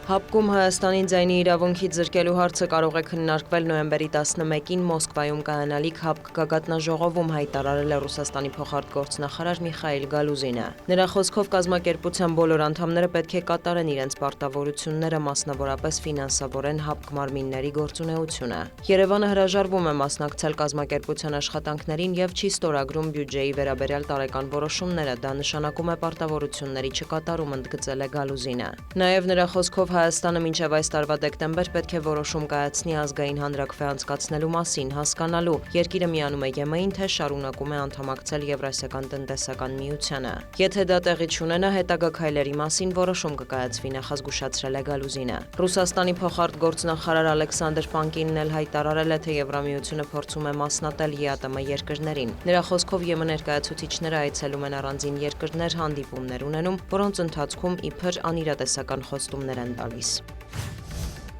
Հապկում Հայաստանին ձայնի իրավունքից զրկելու հարցը կարող է քննարկվել նոյեմբերի 11-ին Մոսկվայում կայանալիք ՀԱՊԿ գագաթնաժողովում, հայտարարել է Ռուսաստանի փոխարտգործնախարար Միխայիլ Գալուզինը։ Նրա խոսքով կազմակերպության բոլոր անդամները պետք է կատարեն իրենց պարտավորությունները, մասնավորապես ֆինանսավորեն ՀԱՊԿ մարմինների գործունեությունը։ Երևանը հրաժարվում է մասնակցել կազմակերպության աշխատանքներին եւ չի ստորագրում բյուջեի վերաբերյալ տարեկան որոշումները, դա նշանակում է պարտավորությունների չկատարում, ընդգծել է Գալուզինը։ Նաեւ նրա խոսքով Հայաստանը մինչև այս տարվա դեկտեմբեր պետք է որոշում կայացնի ազգային հանրաքվե անցկացնելու մասին, հասկանալու երկիրը միանում է ԵՄ-ին, թե շարունակում է անդամակցել Եվրասիական տնտեսական միությանը։ Եթե դա տեղի չունենա, հետագա քայլերի մասին որոշում կկայացվի, նախազգուշացրել է Գալուզինը։ Ռուսաստանի փոխարտգործնախարար Ալեքսանդր Պանկինն էլ հայտարարել է, թե Եվրամիությունը փորձում է մասնատել ԵԱՏՄ երկրներին։ Նրա խոսքով ԵՄ ներկայացուցիչները այցելում են առանձին երկրներ, հանդիպումներ ունենում, որոնց ընթացքում իբր անիրատեսական խոստումներ են տալիս։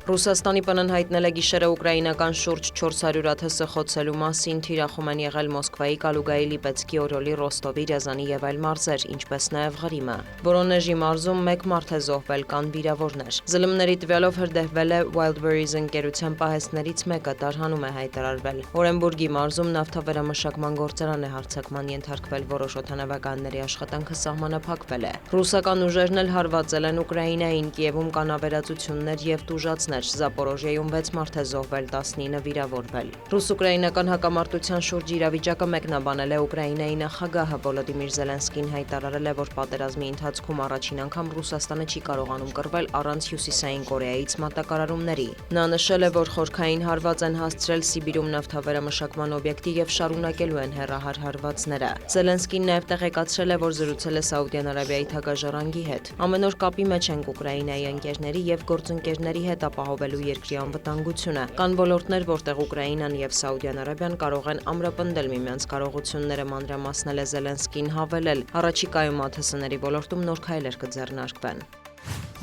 Ռուսաստանի ՊՆ-ն հայտնել է գիշերը ուկրաինական շուրջ 400 ԱԹՍ խոցելու մասին, թիրախում են եղել Մոսկվայի, Կալուգայի, Լիպեցկի, Օրոլի, Ռոստովի, Ռիազանի եւ այլ մարզեր, ինչպես նաեւ Ղրիմը։ Վորոնեժի մարզում 1 մարդ է զոհվել, կան վիրավորներ։ Զլմ-ների տվյալով հրդեհվել է Wildberries ընկերության պահեստներից մեկը, տարհանում է հայտարարվել։ Օրենբուրգի մարզում նավթավերամշակման գործարան է հարձակման ենթարկվել, որոշ օդանավականների աշխատանքը սահմանափակվել է։ Ռուսական ուժերն էլ հարվածել են Ուկրաինային, Կիևում կան ավերածություններ եւ տուժածներ, Զապորոժիայում 6 մարդ է զոհվել, 19 վիրավորվել։ Ռուս-ուկրաինական հակամարտության շուրջ իրավիճակը մեկնաբանել է Ուկրաինայի նախագահը Վոլոդիմիր Զելենսկին, հայտարարել է, որ պատերազմի ընթացքում առաջին անգամ Ռուսաստանը չի կարողանում կռվել առանց Հյուսիսային Կորեայից մատակարարումների։ Նա նշել է, որ խորքային հարված են հասցրել Սիբիրում նավթավերամշակման օբյեկտի եւ շարունակելու են հեռահար հարվածները։ Զելենսկին նաեւ տեղեկացրել է, որ զրուցել է Սաուդյան Արաբիայի թագաժառանգի հետ։ Ամեն օր կապի մեջ ենք Ուկրաինայի ընկերների եւ գործընկերների հետ ապահովելու երկրի անվտանգությունը։ Կան ոլորտներ, որտեղ Ուկրաինան եւ Սաուդյան Արաբիան կարող են ամրապնդել միմյանց կարողությունները, մանրամասնել է Զելենսկին, հավելել, առաջիկայում ԱԹՍ-ների ոլորտում նոր քայլեր կձեռնարկվեն։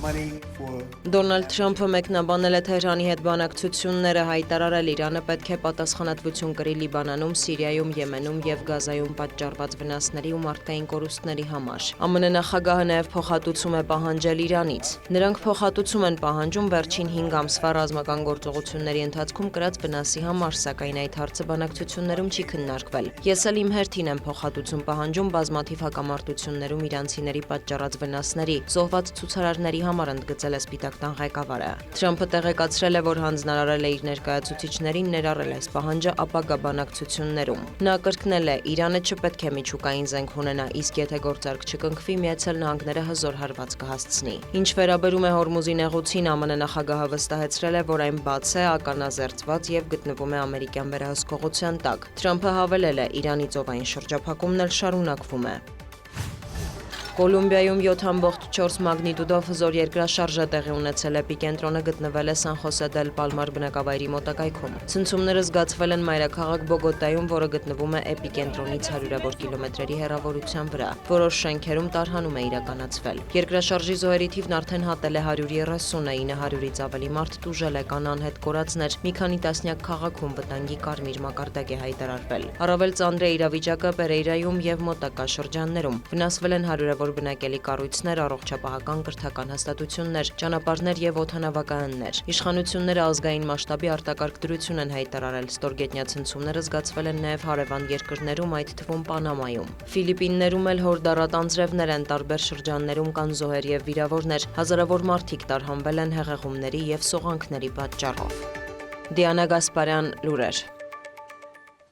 Դոնալդ Թրամփը մեկնաբանել է Թեհրանի հետ բանակցությունները, հայտարարել Իրանը պետք է պատասխանատվություն կրի Լիբանանում, Սիրիայում, Եմենում եւ Գազայում պատճառված վնասների ու մարդկային կորուստների համար։ ԱՄՆ նախագահը նաեւ փոխհատուցում է պահանջել Իրանից։ Նրանք փոխհատուցում են պահանջում վերջին 5 ամսվա ռազմական գործողությունների ընթացքում կրած վնասի համար, սակայն այդ հարցը բանակցություններում չի քննարկվել։ Ես էլ իմ հերթին եմ փոխհատուցում պահանջում բազմաթիվ հակամարտություններում իրանցիների պատճառած վնասների, զոհված ցուցարարների համար, ընդգծել է Սպիտակ տան ղեկավարը։ Թրամփը տեղեկացրել է, որ հանձնարարել է իր ներկայացուցիչներին ներառել այս պահանջը ապագա բանակցություններում։ Նա կրկնել է, Իրանը չպետք է միջուկային զենք ունենա, իսկ եթե գործարք չկնքվի, Միացյալ Նահանգները հզոր հարված կհասցնի։ Ինչ վերաբերում է Հորմուզի նեղուցին, ԱՄՆ նախագահը վստահեցրել է, որ այն բաց է, ականազերծված եւ գտնվում է ամերիկյան վերահսկողության տակ։ Թրամփը հավելել է, Իրանի ծովային շրջափակումն էլ շարունակվում է։ Կոլումբիայում 7.4 մագնիտուդով հզոր երկրաշարժ է տեղի ունեցել, էպիկենտրոնը գտնվել է Սան Խոսե դել Պալմար բնակավայրի մոտակայքում։ Ցնցումները զգացվել են մայրաքաղաք Բոգոտայում, որը գտնվում է էպիկենտրոնից հարյուրավոր կիլոմետրերի հեռավորության վրա։ Որոշ շենքերում տարհանում է իրականացվել։ Երկրաշարժի զոհերի թիվն արդեն հատել է 130-ը, 900-ից ավելի մարդ տուժել է, կան անհետ կորածներ, մի քանի տասնյակ քաղաքում վտանգի կարմիր մակարդակ է հայտարարվել։ Առավել ծանր է իրավիճակը Պերեյրայում եւ մոտակա շրջաններում։ Վնասվել են հարյուրավոր բնակելի կառույցներ, առողջապահական կրթական հաստատություններ, ճանապարհներ եւ օդանավակայաններ։ Իշխանությունները ազգային մասշտաբի արտակարգ դրություն են հայտարարել, ստորգետնյա ցնցումները զգացվել են նաեւ հարևան երկրներում, այդ թվում Պանամայում։ Ֆիլիպիններում էլ հորդառատ անձրևներ են, տարբեր շրջաններում կան զոհեր եւ վիրավորներ, հազարավոր մարդիկ տարհանվել են հեղեղումների եւ սողանքների պատճառով։ Դիանա Գասպարյան, լուրեր։